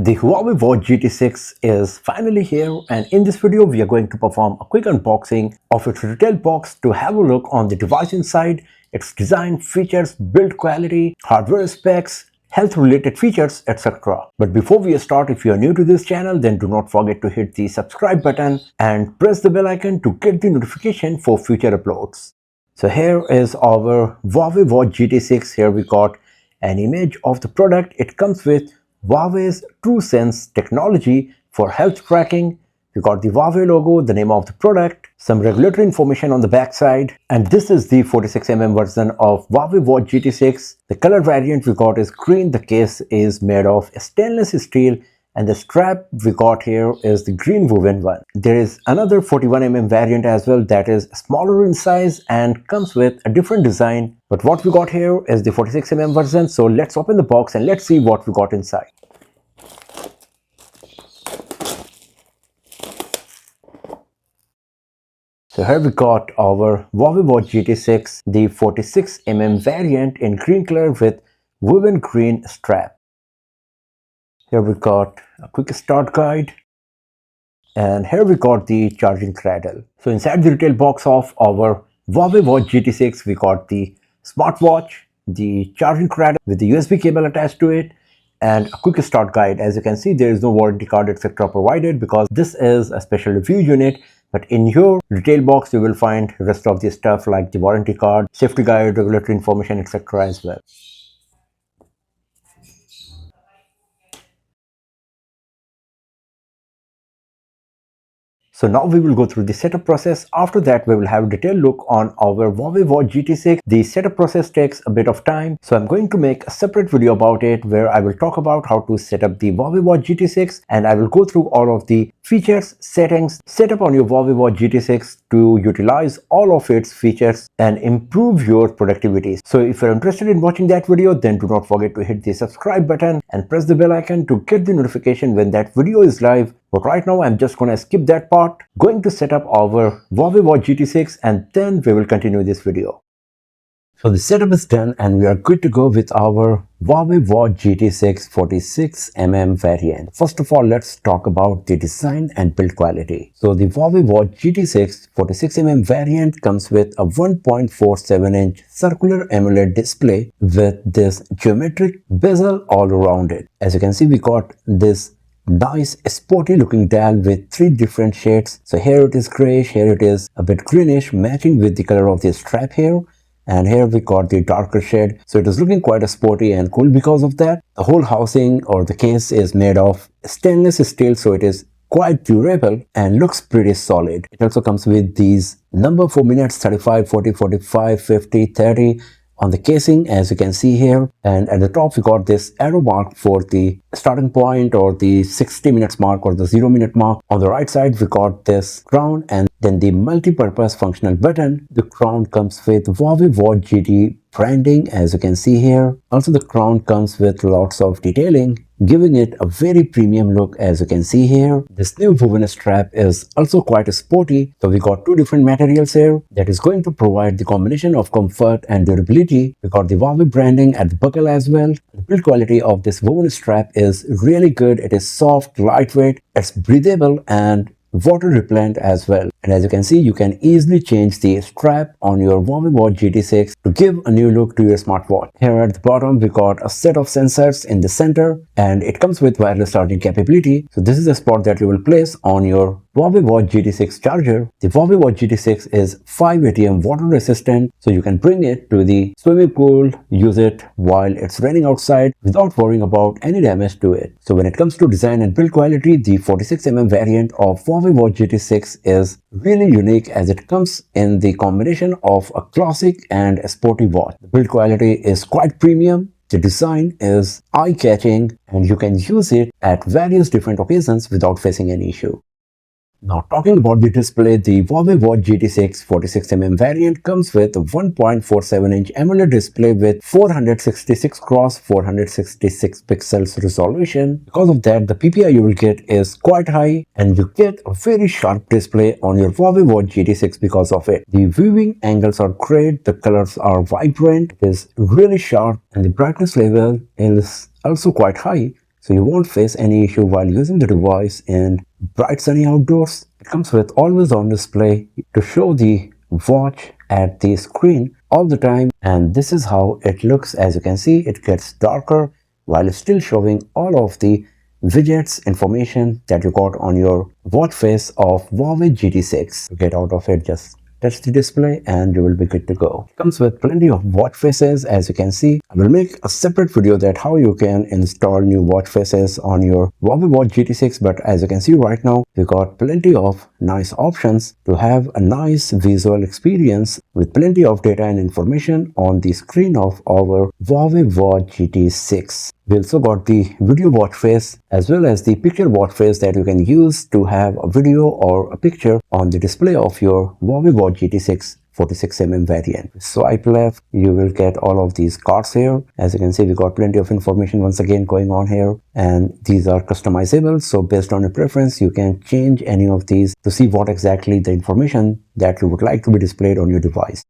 The Huawei Watch GT6 is finally here, and in this video we are going to perform a quick unboxing of its retail box to have a look on the device inside, its design, features, build quality, hardware specs, health related features, etc. But before we start, if you are new to this channel, then do not forget to hit the subscribe button and press the bell icon to get the notification for future uploads. So here is our Huawei Watch GT6. Here we got an image of the product. It comes with Huawei's TrueSense technology for health tracking. We got the Huawei logo, the name of the product, some regulatory information on the back side, and this is the 46mm version of Huawei Watch GT6. The color variant we got is green. The case is made of stainless steel, and the strap we got here is the green woven one. There is another 41mm variant as well that is smaller in size and comes with a different design. But what we got here is the 46mm version. So let's open the box and let's see what we got inside. So here we got our Huawei Watch GT6, the 46mm variant in green color with woven green strap. Here we got a quick start guide, and here we got the charging cradle. So inside the retail box of our Huawei Watch GT6, we got the smartwatch, the charging cradle with the USB cable attached to it, and a quick start guide. As you can see, there is no warranty card etc. provided because this is a special review unit. But in your retail box, you will find rest of the stuff like the warranty card, safety guide, regulatory information, etc. as well. So now we will go through the setup process. After that, we will have a detailed look on our Huawei Watch GT6. The setup process takes a bit of time, so I'm going to make a separate video about it where I will talk about how to set up the Huawei Watch GT6, and I will go through all of the features, settings, setup on your Huawei Watch GT6 to utilize all of its features and improve your productivity. So if you're interested in watching that video, then do not forget to hit the subscribe button and press the bell icon to get the notification when that video is live. But right now I'm just gonna skip that part, going to set up our Huawei Watch GT6, and then we will continue this video. So the setup is done and we are good to go with our Huawei Watch GT6 46mm variant. First of all, let's talk about the design and build quality. So the Huawei Watch GT6 46mm variant comes with a 1.47-inch circular AMOLED display with this geometric bezel all around it. As you can see, we got this nice sporty looking dial with three different shades. So here it is grayish, here it is a bit greenish, matching with the color of the strap here, and here we got the darker shade. So it is looking quite a sporty and cool because of that. The whole housing or the case is made of stainless steel, so it is quite durable and looks pretty solid. It also comes with these number 4 minutes, 35, 40, 45, 50, 30 on the casing, as you can see here, and at the top we got this arrow mark for the starting point or the 60 minutes mark or the 0-minute mark. On the right side we got this crown and then the multi-purpose functional button. The crown comes with Huawei Watch GT branding, as you can see here. Also the crown comes with lots of detailing, giving it a very premium look, as you can see here. This new woven strap is also quite sporty. So we got two different materials here that is going to provide the combination of comfort and durability. We got the Huawei branding at the buckle as well. The build quality of this woven strap is really good. It is soft, lightweight, it's breathable and water repellent as well. And as you can see, you can easily change the strap on your Huawei Watch GT6 to give a new look to your smartwatch. Here at the bottom we got a set of sensors in the center, and it comes with wireless charging capability. So this is the spot that you will place on your Huawei Watch GT6 charger. The Huawei Watch GT6 is 5 ATM water resistant, so you can bring it to the swimming pool, use it while it's raining outside without worrying about any damage to it. So when it comes to design and build quality, the 46mm variant of Huawei Watch GT6 is really unique as it comes in the combination of a classic and a sporty watch. The build quality is quite premium. The design is eye-catching and you can use it at various different occasions without facing any issue. Now talking about the display, the Huawei Watch GT6 46mm variant comes with a 1.47-inch AMOLED display with 466 x 466 pixels resolution. Because of that, the PPI you will get is quite high and you get a very sharp display on your Huawei Watch GT6 because of it. The viewing angles are great, the colors are vibrant, it is really sharp, and the brightness level is also quite high. so you won't face any issue while using the device in bright sunny outdoors. It comes with always on display to show the watch at the screen all the time, and this is how it looks. As you can see, it gets darker while still showing all of the widgets information that you got on your watch face of Huawei GT6. To get out of it, just touch the display and you will be good to go. It comes with plenty of watch faces. As you can see, I will make a separate video that how you can install new watch faces on your Huawei Watch GT6, but as you can see right now, we got plenty of nice options to have a nice visual experience with plenty of data and information on the screen of our Huawei Watch GT6. We also got the video watch face as well as the picture watch face that you can use to have a video or a picture on the display of your Huawei Watch GT6 46mm variant. Swipe left, you will get all of these cards here. As you can see, we got plenty of information once again going on here, and these are customizable. So based on your preference, you can change any of these to see what exactly the information that you would like to be displayed on your device.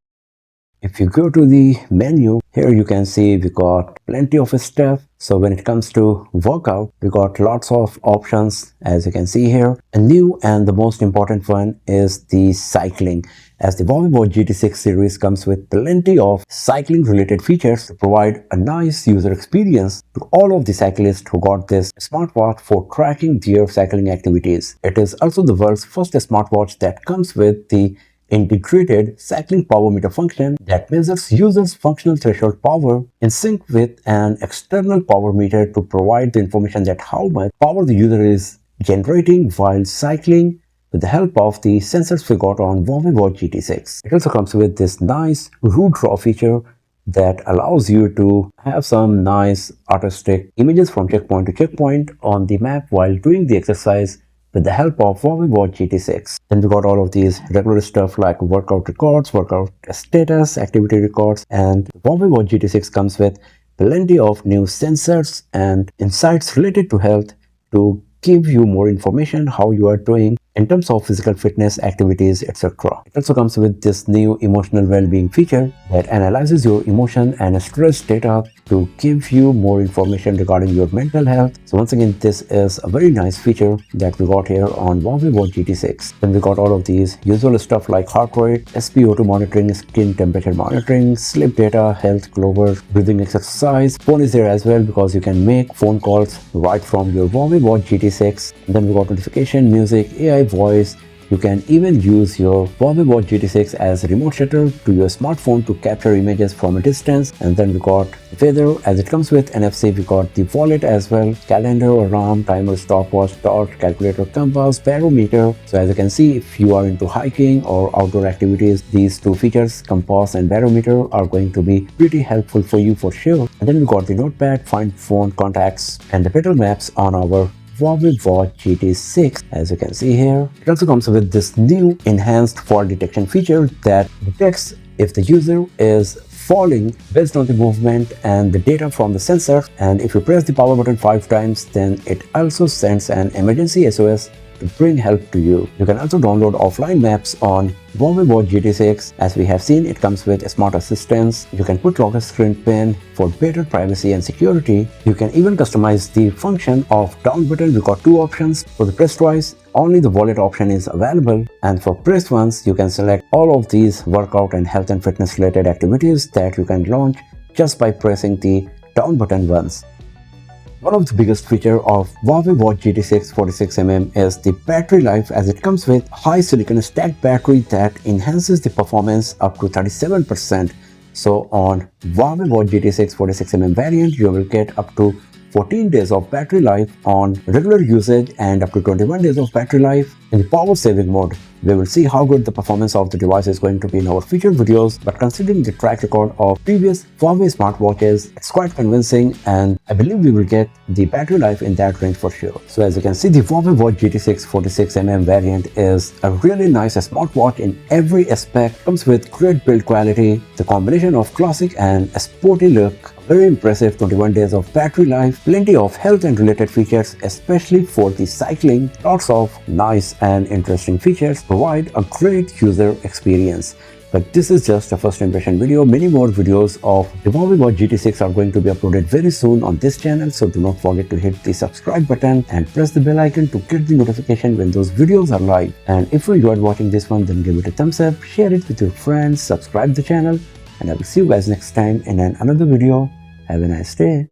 If you go to the menu, here you can see we got plenty of stuff. So when it comes to workout, we got lots of options, as you can see here. A new and the most important one is the cycling, as the Huawei Watch GT6 series comes with plenty of cycling related features to provide a nice user experience to all of the cyclists who got this smartwatch for tracking their cycling activities. It is also the world's first smartwatch that comes with the integrated cycling power meter function that measures users' functional threshold power in sync with an external power meter to provide the information that how much power the user is generating while cycling with the help of the sensors we got on Huawei Watch GT6. It also comes with this nice route draw feature that allows you to have some nice artistic images from checkpoint to checkpoint on the map while doing the exercise with the help of Huawei Watch GT6. Then we got all of these regular stuff like workout records, workout status, activity records, and Huawei Watch GT6 comes with plenty of new sensors and insights related to health to give you more information how you are doing in terms of physical fitness, activities, etc. It also comes with this new emotional well-being feature that analyzes your emotion and stress data to give you more information regarding your mental health. So once again, this is a very nice feature that we got here on Huawei Watch GT6. Then we got all of these usual stuff like heart rate, SpO2 monitoring, skin temperature monitoring, sleep data, health clover, breathing exercise. Phone is there as well because you can make phone calls right from your Huawei Watch GT6. And then we got notification, music, AI voice. You can even use your Huawei Watch GT6 as a remote shutter to your smartphone to capture images from a distance. And then we got weather, as it comes with NFC. We got the wallet as well, calendar, alarm, timer, stopwatch, torch, calculator, compass, barometer. So as you can see, if you are into hiking or outdoor activities, these two features, compass and barometer, are going to be pretty helpful for you for sure. And then we got the notepad, find phone contacts, and the petrol maps on our Huawei Watch GT6, as you can see here. It also comes with this new enhanced fall detection feature that detects if the user is falling based on the movement and the data from the sensor, and if you press the power button 5 times, then it also sends an emergency SOS to bring help to you. You can also download offline maps on Huawei Watch GT6. As we have seen, it comes with a smart assistance. You can put lock screen pin for better privacy and security. You can even customize the function of down button. We got two options. For the press twice, only the wallet option is available, and for press once, you can select all of these workout and health and fitness related activities that you can launch just by pressing the down button once. One of the biggest features of Huawei Watch GT6 46mm is the battery life, as it comes with high silicon stacked battery that enhances the performance up to 37%. So on Huawei Watch GT6 46mm variant, you will get up to 14 days of battery life on regular usage and up to 21 days of battery life in the power saving mode. We will see how good the performance of the device is going to be in our future videos, but considering the track record of previous Huawei smartwatches, it's quite convincing, and I believe we will get the battery life in that range for sure. So as you can see, the Huawei Watch GT6 46mm variant is a really nice smartwatch in every aspect. Comes with great build quality, the combination of classic and a sporty look, very impressive 21 days of battery life, plenty of health and related features, especially for the cycling. Lots of nice and interesting features provide a great user experience. But this is just a first impression video. Many more videos of the Huawei Watch GT6 are going to be uploaded very soon on this channel. So do not forget to hit the subscribe button and press the bell icon to get the notification when those videos are live. And if you enjoyed watching this one, then give it a thumbs up, share it with your friends, subscribe the channel, and I will see you guys next time in another video. Have a nice day.